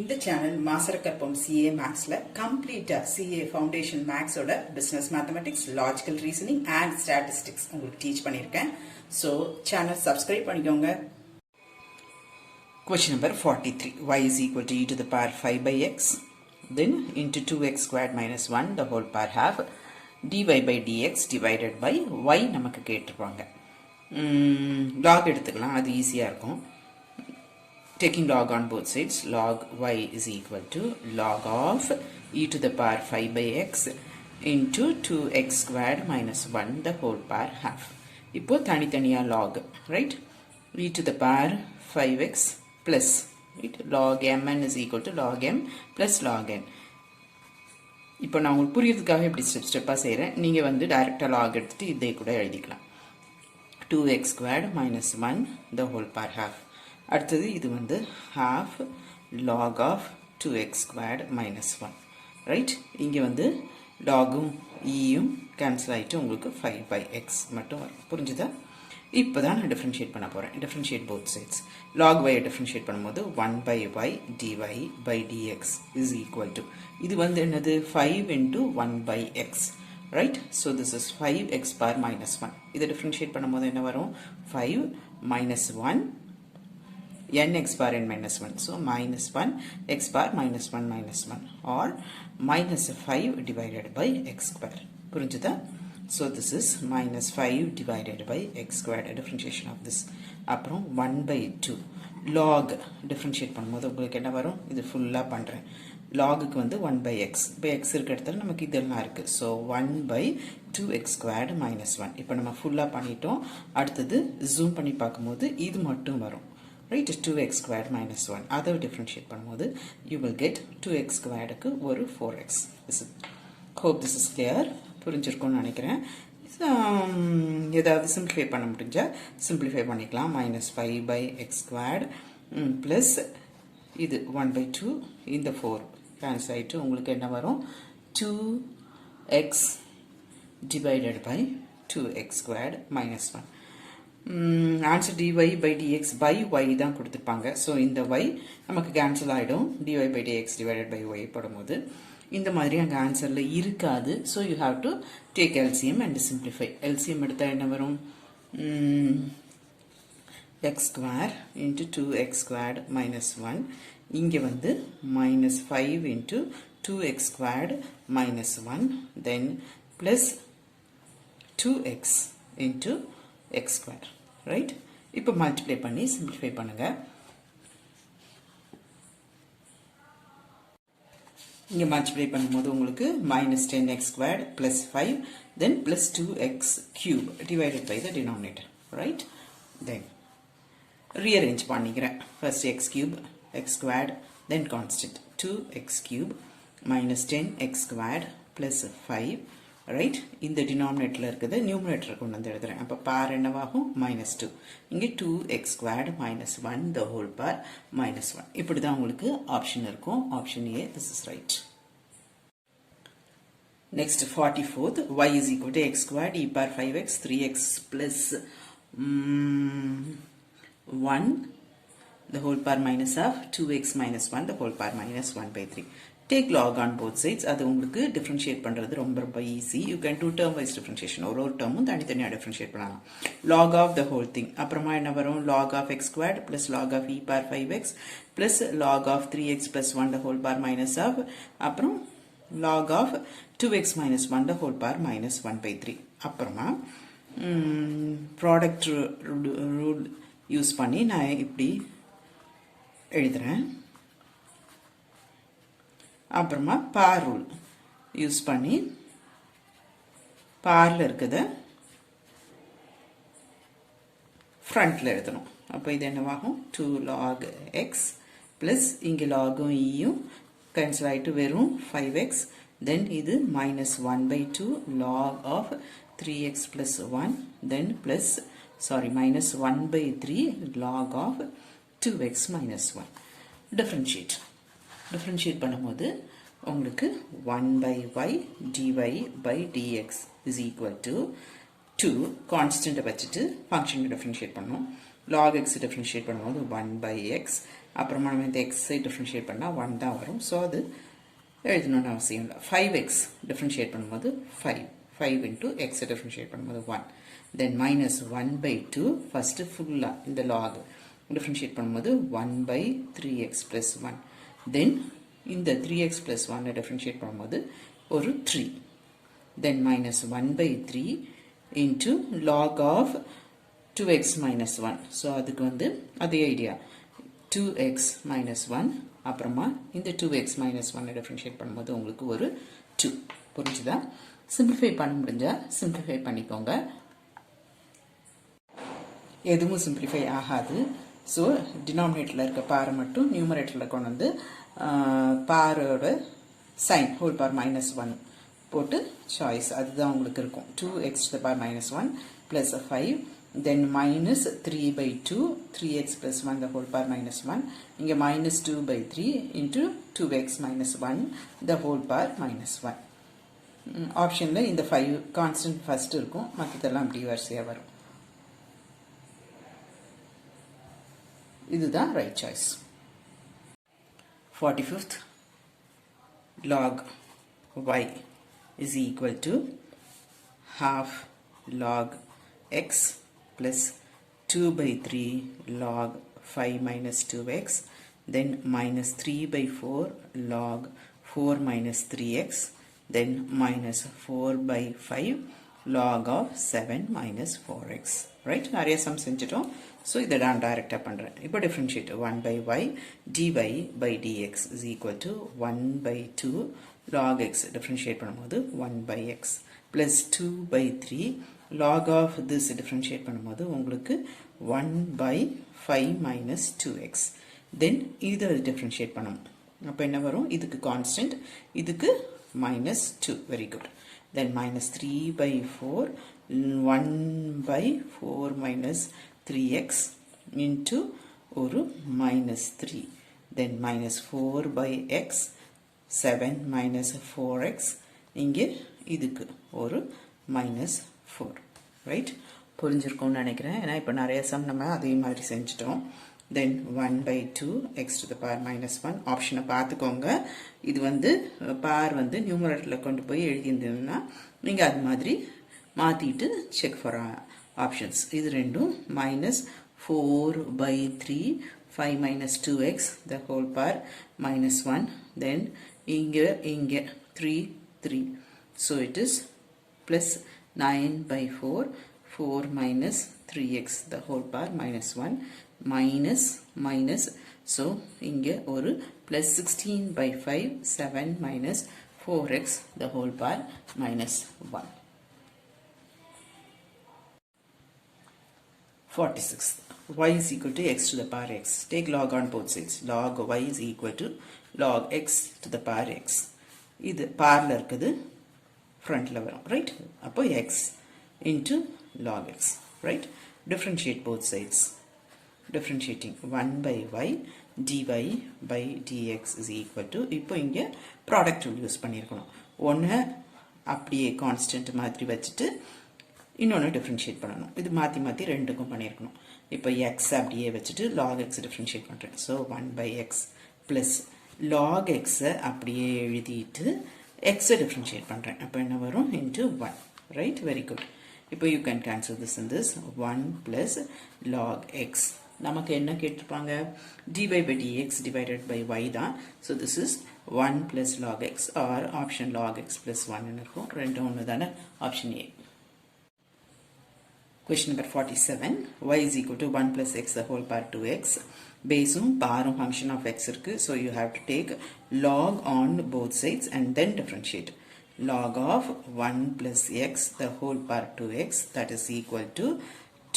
இந்த channel Maasarakarpom CA Mathsல கம்ப்ளீட்டா CA Foundation Maths ஓட Business Mathematics, Logical Reasoning and Statistics உங்களுக்கு டீச் பண்ணியிருக்கேன். So சேனல் subscribe பண்ணிக்கோங்க. Question number 43. Y is equal to e to the power 5 by x then into 2x squared minus 1 the whole power half dy by dx divided by y நமக்கு கேட்டிருப்பாங்க. log எடுத்துக்கலாம், அது ஈஸியா இருக்கும். Taking log on both sides, log y is equal to log of e to the power 5 by x into 2x squared minus 1 the whole power half. இப்போ தனித்தனியா log, right? e to the power 5x plus right? log mn is equal to log m plus log n. இப்போ நான் உங்களுக்கு புரியறதுக்காக இப்படி ஸ்டெப்பா செய்றேன். நீங்க வந்து டைரக்டா log எடுத்துட்டு இதை கூட எழுதிக்கலாம். 2x squared minus 1 the whole power half. அடுத்தது இது வந்து half log of 2x squared minus 1 right. இங்கே வந்து logum eயும் கேன்சல் ஆகிட்டு உங்களுக்கு 5 by x மட்டும் வரும். புரிஞ்சுதா? இப்போ தான் நான் டிஃப்ரென்ஷியேட் பண்ண போகிறேன். Differentiate both sides. log y differentiate பண்ணும்போது 1 by y dy by dx is equal to இது வந்து என்னது 5 into 1 by x right. So this is 5x power minus 1. இதை டிஃப்ரென்ஷியேட் பண்ணும்போது என்ன வரும்? 5 minus 1 n x bar n minus 1. So minus 1 x bar minus 1 minus 1 or minus 5 divided by x square. புரிஞ்சுதா? So this is minus 5 divided by x squared differentiation of this. அப்புறம் 1 by 2 log differentiate பண்ணும்போது உங்களுக்கு என்ன வரும்? இது ஃபுல்லா பண்றேன். logக்கு வந்து 1 by x. by x இருக்க இடத்துல நமக்கு இதெல்லாம் இருக்கு. So 1 by 2x squared minus 1. இப்போ நம்ம ஃபுல்லா பண்ணிட்டோம். அடுத்தது ஜூம் பண்ணி பார்க்கும்போது இது மட்டும் வரும். Right, 2x squared minus 1. அதை differentiate பண்ணும்போது you will get 2x squared க்கு ஒரு 4x. Hope this is clear. புரிஞ்சிருக்கும்னு நினைக்கிறேன். ஏதாவது simplify பண்ண முடிஞ்சா simplify பண்ணிக்கலாம். minus 5 by x squared plus இது 1 by 2 இந்த 4 cancel ஆயிட்டு உங்களுக்கு என்ன வரும்? 2x divided by 2x squared minus 1. answer dy by dx by y தான் கொடுத்திருப்பாங்க. so இந்த y நமக்கு கேன்சல் ஆயிடும். dy by dx divided by y போடும்போது இந்த மாதிரி அங்க ஆன்சர்ல இருக்காது. so you have to take LCM and simplify. LCM எடுத்தா என்ன வரும்? x square into 2x squared minus 1 இங்க வந்து minus 5 into 2x squared minus 1 then plus 2x into x square right. இப்போ மல்டிப்ளை பண்ணி சிம்பிளிஃபை பண்ணுங்க. இங்க மல்டிப்ளை பண்ணும்போது உங்களுக்கு minus 10x squared plus 5 then plus 2x cube divided by the denominator right. then rearrange பண்ணிக்கிறேன். first x cube x squared then constant 2x cube minus 10x squared plus 5 right. இந்த denominatorல இருக்குது numerator கொண்டு வந்து எழுதுறேன். அப்ப power என்னவாகும்? minus 2. இங்க 2x squared minus 1 the whole power minus 1. இப்படிதான் உங்களுக்கு ஆப்ஷன் இருக்கும். Option A, this is right. Next 44th, y is equal to x squared e power 5x 3x plus 1 the whole power minus of 2x minus 1 the whole power minus 1 by 3. Take log on both sides. அது உங்களுக்கு differentiate பண்றது ரொம்ப easy. You can do term wise differentiation. ஒரு termும் தனித்தனியா differentiate பண்ணலாம். log of the whole thing. அப்புறமா என்ன வரும்? log of x squared plus log of e power 5x plus log of 3x plus 1 the whole power minus of அப்புறம் log of 2x minus 1 the whole power minus 1 by 3. அப்புறமா product rule use பண்ணி நான் இப்படி எழுதுறேன். அப்புறமா power rule use பண்ணி powerல இருக்குத frontல எழுதணும். அப்ப இது என்னவாகும்? 2 log x plus இங்க logum eயும் cancel ஆயிட்டு வெறும் 5x then இது minus 1 by 2 log of 3x plus 1 then plus minus 1 by 3 log of 2x minus 1. differentiate பண்ணும்போது உங்களுக்கு 1 by y dy by dx is equal to 2 constant வச்சுட்டு function differentiate பண்ணணும். log x differentiate பண்ணும்போது 1 by x. அப்புறமா நம்ம இந்த x differentiate பண்ணா 1 தான் வரும். ஸோ அது எழுதணும்னு அவசியம் இல்லை. 5x differentiate பண்ணும்போது 5 into x differentiate பண்ணும்போது 1. Then minus 1 by 2 first full இந்த log differentiate பண்ணும்போது 1 by 3x plus 1. Then இந்த 3x plus 1 differentiate பண்ணும்போது ஒரு 3. Then minus 1 by 3 into log of 2x minus 1. So அதுக்கு வந்து அதே ஐடியா 2x minus 1 அப்புறமா இந்த 2x minus 1 differentiate பண்ணும்போது உங்களுக்கு ஒரு 2. புரிஞ்சுதா? சிம்பிளிஃபை பண்ண முடிஞ்சா சிம்பிளிஃபை பண்ணிக்கோங்க. எதுவும் சிம்பிளிஃபை ஆகாது. ஸோ டினாமினேட்டரில் இருக்க பாரை மட்டும் நியூமரேட்டரில் கொண்டு வந்து பாரோட சைன் ஹோல் பார் -1 போட்டு சாய்ஸ் அதுதான் உங்களுக்கு இருக்கும். 2x to the power -1 plus 5 then minus 3 by 2 3x plus 1 the whole power -1 இங்கே minus 2 by 3 into 2x minus 1 the whole power -1. ஆப்ஷனில் இந்த 5 கான்ஸ்டன்ட் ஃபர்ஸ்ட் இருக்கும், மற்றதெல்லாம் அப்படி வரிசையாக வரும். இதுதான் right choice. 45th log y is equal to half log x plus 2 by 3 log 5 minus 2x then minus 3 by 4 log 4 minus 3x then minus 4 by 5 log of 7 minus 4x. Right? நிறைய sum செஞ்சிட்டோம். So இதை நான் டைரக்டாக பண்ணுறேன். இப்போ differentiate 1 by y dy by dx is equal to 1 by 2 log x differentiate பண்ணும்போது 1 by x plus 2 by 3 log of this differentiate பண்ணும்போது உங்களுக்கு 1 by 5 minus 2x. Then இதை differentiate பண்ணணும். அப்போ என்ன வரும்? இதுக்கு constant, இதுக்கு minus 2. Very good. Then minus 3 by 4 1 by 4 minus 3x into ஒரு minus 3. Then minus 4 by x 7 minus 4x இங்கே இதுக்கு ஒரு minus 4. Right? புரிஞ்சிருக்கும்னு நினைக்கிறேன். ஏன்னா இப்போ நிறைய சம் நம்ம அதே மாதிரி செஞ்சிட்டோம். Then 1 by 2 x to the power -1 ஆப்ஷனை பார்த்துக்கோங்க. இது வந்து பார் வந்து நியூமரேட்டரில் கொண்டு போய் எழுதியிருந்ததுன்னா நீங்கள் அது மாதிரி மாற்றிட்டு செக் ஃபார் ஆப்ஷன்ஸ். இது ரெண்டும் minus 4 by 3 5 minus 2x the whole power -1. Then இங்கே 3 so it is plus 9 by 4 4 minus 3x the whole power -1 minus so இங்கே ஒரு plus 16 by 5 7 minus 4x the whole power -1. 46th y is equal to x to the power x. Take log on both sides. Log y is equal to log x to the power x. இது பார்ல இருக்குது ஃப்ரண்ட்ல வரும். Right? அப்போ x into log x. Right? Differentiate both sides. Differentiating 1 by y dy by dx is equal to இப்போ இங்கே product rule use பண்ணியிருக்கணும். ஒன்று அப்படியே கான்ஸ்டன்ட் மாதிரி வச்சுட்டு இன்னொன்று டிஃப்ரென்ஷியேட் பண்ணணும். இது மாற்றி ரெண்டுக்கும் பண்ணியிருக்கணும். இப்போ எக்ஸ் அப்படியே வச்சுட்டு லாக் எக்ஸ் டிஃப்ரென்ஷியேட் பண்ணுறேன். So 1 by x plus log எக்ஸை அப்படியே எழுதிட்டு எக்ஸை டிஃப்ரென்ஷியேட் பண்ணுறேன். அப்போ என்ன வரும்? இன்ட்டு 1. ரைட்? Very good. இப்போ you can cancel this in this 1 plus log x. நமக்கு என்ன கேட்டிருப்பாங்க? dy by dx divided by y தான். So this is 1 plus log x or option log x plus 1 இருக்கும். ரெண்டும் ஒன்று தானே? Option A. Question number 47. Y is equal to 1 plus x the whole power 2x. Baseum parum function of x irukku. So you have to take log on both sides and then differentiate. Log of 1 plus x the whole power 2x that is equal to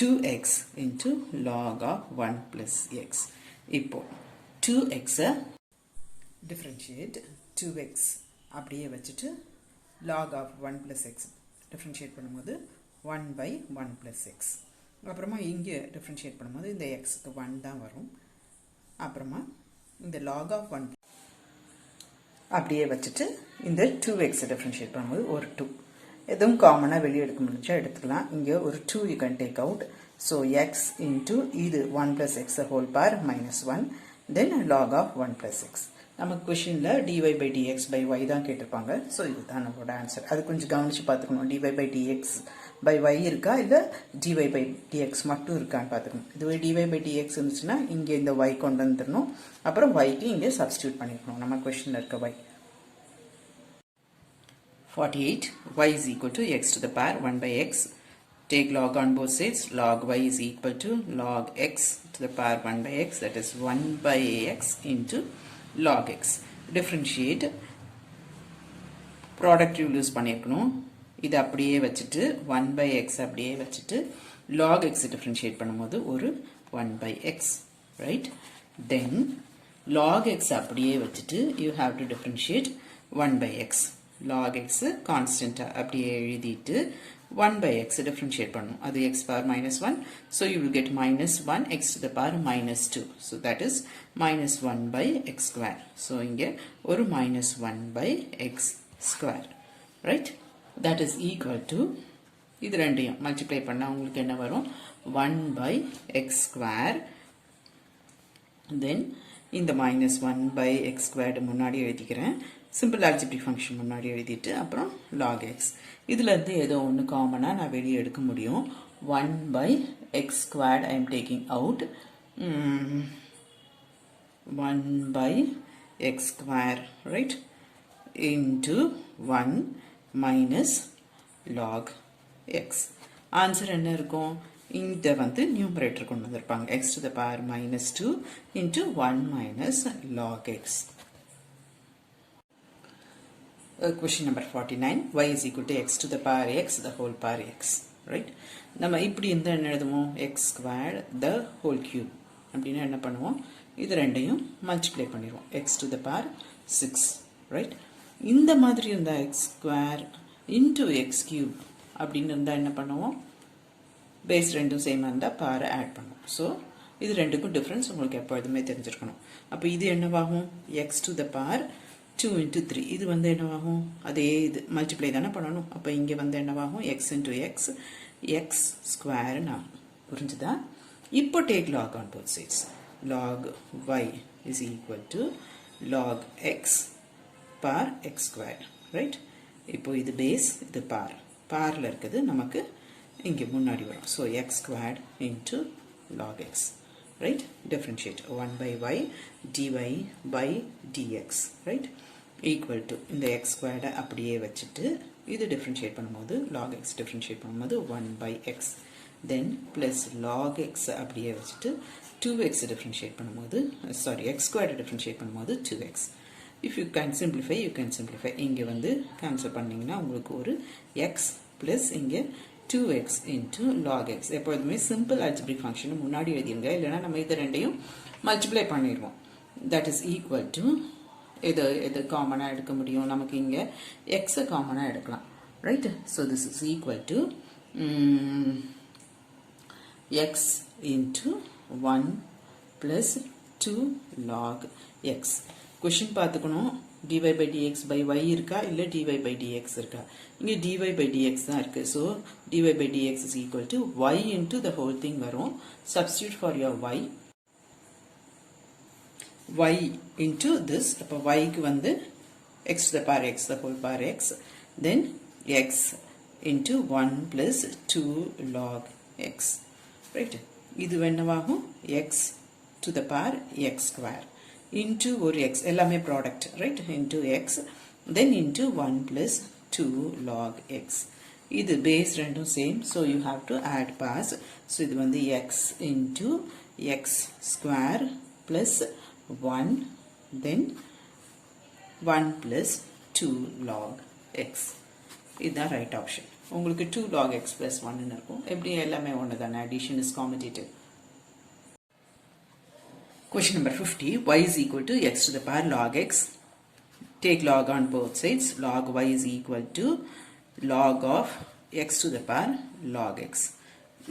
2x into log of 1 plus x. இப்போ 2x differentiate 2x அப்படியே வச்சுட்டு log of 1 plus x differentiate பண்ணும்போது 1 by 1 plus x. அப்புறமா இங்கே differentiate பண்ணும்போது இந்த xக்கு 1 தான் வரும். அப்புறமா இந்த log of 1 அப்படியே வச்சுட்டு இந்த 2x differentiate பண்ணும்போது ஒரு 2. எதுவும் காமனாக வெளியே எடுக்க முடிஞ்சா எடுத்துக்கலாம். இங்கே ஒரு 2 you can take out. So x into இது 1 plus x the whole power minus 1 then log of 1 plus x. நமக்கு கொஷினில் dy by dx by y தான் கேட்டிருப்பாங்க. ஸோ இதுதான் நம்மளோட ஆன்சர். அது கொஞ்சம் கவனித்து பார்த்துக்கணும். dy by dx by y இருக்கா இல்லை dy by dx மட்டும் இருக்கான்னு பார்த்துக்கணும். இதுவே dy by dx இருந்துச்சுன்னா இங்கே இந்த y கொண்டு வந்துடணும். அப்புறம் yக்கு இங்கே சப்ஸ்டியூட் பண்ணிக்கணும் நம்ம கொஷினில் இருக்க y. 48 y is equal to x to the power 1 by x. Take log on both sides. Log y is equal to log x to the power 1 by x, that is 1 by x into log x. Differentiate. Product rule use பண்ணிருக்கணும். இது அப்படியே வச்சிட்டு 1 by x அப்படியே வச்சிட்டு log x differentiate பண்ணும்போது ஒரு 1 by x, right? Then log x அப்படியே வச்சிட்டு you have to differentiate 1 by x. Log x constant அப்படியே எழுதிட்டு 1 by x differentiate பண்ணும். அது x power minus 1. So you will get minus 1 x to the power minus 2. So that is minus 1 by x square. So இங்கே ஒரு minus 1 by x square. Right? That is equal to இது ரெண்டையும் multiply பண்ணா உங்களுக்கு என்ன வரும்? 1 by x square. Then இந்த minus 1 by x squared முன்னாடி எழுதிக்கிறேன். Simple algebraic function முன்னாடி எழுதிட்டு அப்புறம் log x. இதில் இருந்து ஏதோ ஒன்று காமனாக நான் வெளியே எடுக்க முடியும். 1 by x squared I am taking out. 1 by x square, right? Into 1 minus log x. Answer என்ன இருக்கும்? இந்த வந்து நியூமரேட்டர் கொண்டு வந்திருப்பாங்க. x to the power minus 2 into 1 minus log x. Question number 49. Y is equal to x to the power x the whole power x. Right? நம்ம இப்படி இந்த என்ன எழுதுவோம்? x squared the whole cube. அப்படின்னா என்ன பண்ணுவோம்? இது ரெண்டையும் மல்டிப்ளை பண்ணிடுவோம். x to the power 6. Right? இந்த மாதிரி இருந்தால் x square into x cube அப்படின்னு இருந்தால் என்ன பண்ணுவோம்? பேஸ் ரெண்டும் சேமாக இருந்தால் பவரை ஆட் பண்ணுவோம். ஸோ இது ரெண்டுக்கும் டிஃப்ரென்ஸ் உங்களுக்கு எப்பொழுதுமே தெரிஞ்சிருக்கணும். அப்போ இது என்னவாகும்? x to the power 2 into 3. இது வந்து என்னவாகும்? அதே இது மல்டிப்ளை தானே பண்ணணும். அப்போ இங்கே வந்து என்னவாகும்? x into x, x ஸ்கொயர்னு ஆகும். புரிஞ்சுதா? இப்போ take log on both sides. log y is equal to log x par x square. Right? இப்போ இது பேஸ், இது பார். பாரில் இருக்குது நமக்கு இங்கே முன்னாடி வரும். So x squared into log x. Right? Differentiate 1 by y dy by dx. Right? Equal to இந்த x squared அப்படியே வச்சுட்டு இது differentiate பண்ணும்போது log x differentiate பண்ணும்போது 1 by x. Then plus log x அப்படியே வச்சுட்டு 2x differentiate பண்ணும்போது x squared differentiate பண்ணும்போது 2x. If you can simplify, you can simplify. இங்கே வந்து கேன்சல் பண்ணிங்கன்னா உங்களுக்கு ஒரு x plus இங்கே 2x into log x. எப்பொழுதுமே simple algebraic function முன்னாடி எழுதிருங்க. இல்லைனா நம்ம இது ரெண்டையும் மல்டிப்ளை பண்ணிடுவோம். That is equal to எது காமனாக எடுக்க முடியும்? நமக்கு இங்கே x காமனாக எடுக்கலாம். Right? So this is equal to x into 1 plus 2 log x. Question பார்த்துக்கணும். dy by dx by y இருக்கா இல்லை dy by dx இருக்கா? இங்கே dy by dx தான் இருக்கு. So dy by dx is equal to y into the whole thing வரும். Substitute for your y into this. அப்போ y க்கு வந்து x to the power x the whole power x. Then x into 1 plus 2 log x. Right? இது என்னவாகும்? x to the power x square. Into ஒரு x, எல்லாமே product, right? Into x, then into 1 plus 2 log x. இது base ரெண்டும் same, so you have to add pass. So இது வந்து x into x square plus 1, then 1 plus 2 log x. இதுதான் right option. உங்களுக்கு 2 log x plus 1 இருக்கும். எப்படி எல்லாமே ஒன்று தானே, addition is commutative. Question number 50. Y is equal to x to the power log x. Take log on both sides. Log y is equal to log of x to the power log x.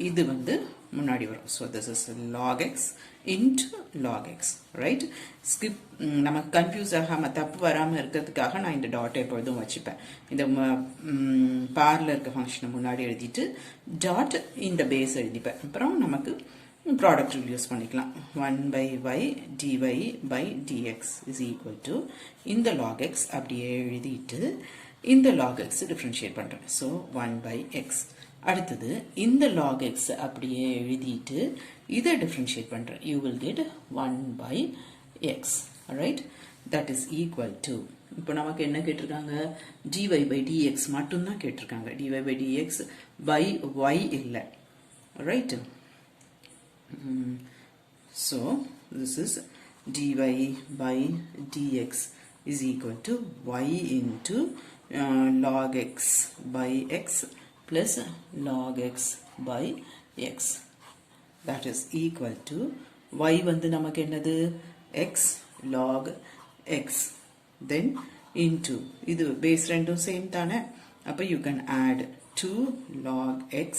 இது வந்து முன்னாடி வரும். So this is log x into log x, right? Skip நமக்கு confuse ஆகாம தப்பு வராமல் இருக்கிறதுக்காக நான் இந்த டாட்டை எப்பொழுதும் வச்சுப்பேன். இந்த பார்ல இருக்க ஃபங்க்ஷனை முன்னாடி எழுதிட்டு டாட் இந்த பேஸ் எழுதிப்பேன். அப்புறம் நமக்கு ப்ராடக்ட் ரூல் யூஸ் பண்ணிக்கலாம். 1 by y dy by dx is equal to இந்த log x அப்படியே எழுதிட்டு இந்த log x டிஃபரன்ஷியேட் பண்ணுறேன். So 1 by x. அடுத்தது இந்த log x அப்படியே எழுதிட்டு இதை டிஃபரன்ஷியேட் பண்ணுறேன். You will get 1 by x. Alright? That is equal to இப்போ நமக்கு என்ன கேட்டிருக்காங்க? dy by dx மட்டும்தான் கேட்டிருக்காங்க. dy by dx by y இல்லை. Alright? So this is dy by dx is equal to y into log x by x plus log x by x. That is equal to y வந்து நமக்கு என்னது? x log x then into இது base ரெண்டும் same தானே? அப்போ you can add 2 log x,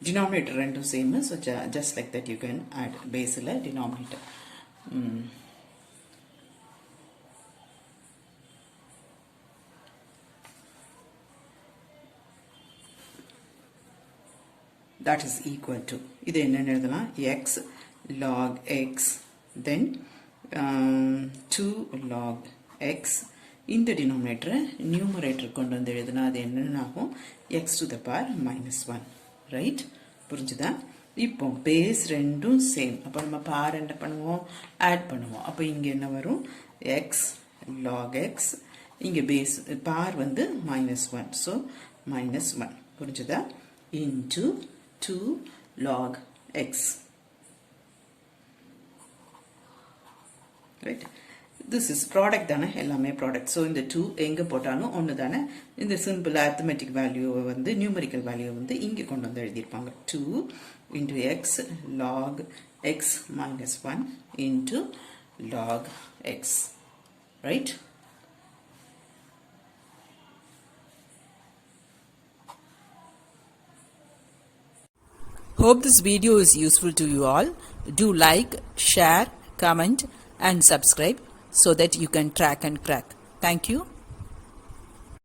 denominator ரெண்டும் same, so just like that you can add base ல denominator. That is equal to இது என்னன்னு எழுதலாம்? x log x then 2 log x இந்த denominator numerator கொண்டு வந்து எழுதுனா அது என்னன்னு ஆகும்? x to the power minus 1. Right? புரிஞ்சுதா? இப்போ பேஸ் ரெண்டும் சேம். அப்போ நம்ம பார் என்ன பண்ணுவோம்? ஆட் பண்ணுவோம். அப்போ இங்கே என்ன வரும்? x log x, இங்கே பேஸ் பார் வந்து -1, ஸோ -1. புரிஞ்சுதா? into 2 log x. Right? This is product தானே? எல்லாமே product. So இந்த 2 எங்கே போட்டாலும் ஒன்று தானே? இந்த simple arithmetic value வந்து numerical value வந்து இங்கே கொண்டு வந்து எழுதியிருப்பாங்க. 2 into x log x minus 1 into log x. Right? Hope this video is useful to you all. Do like, share, comment and subscribe so that you can track and crack. Thank you.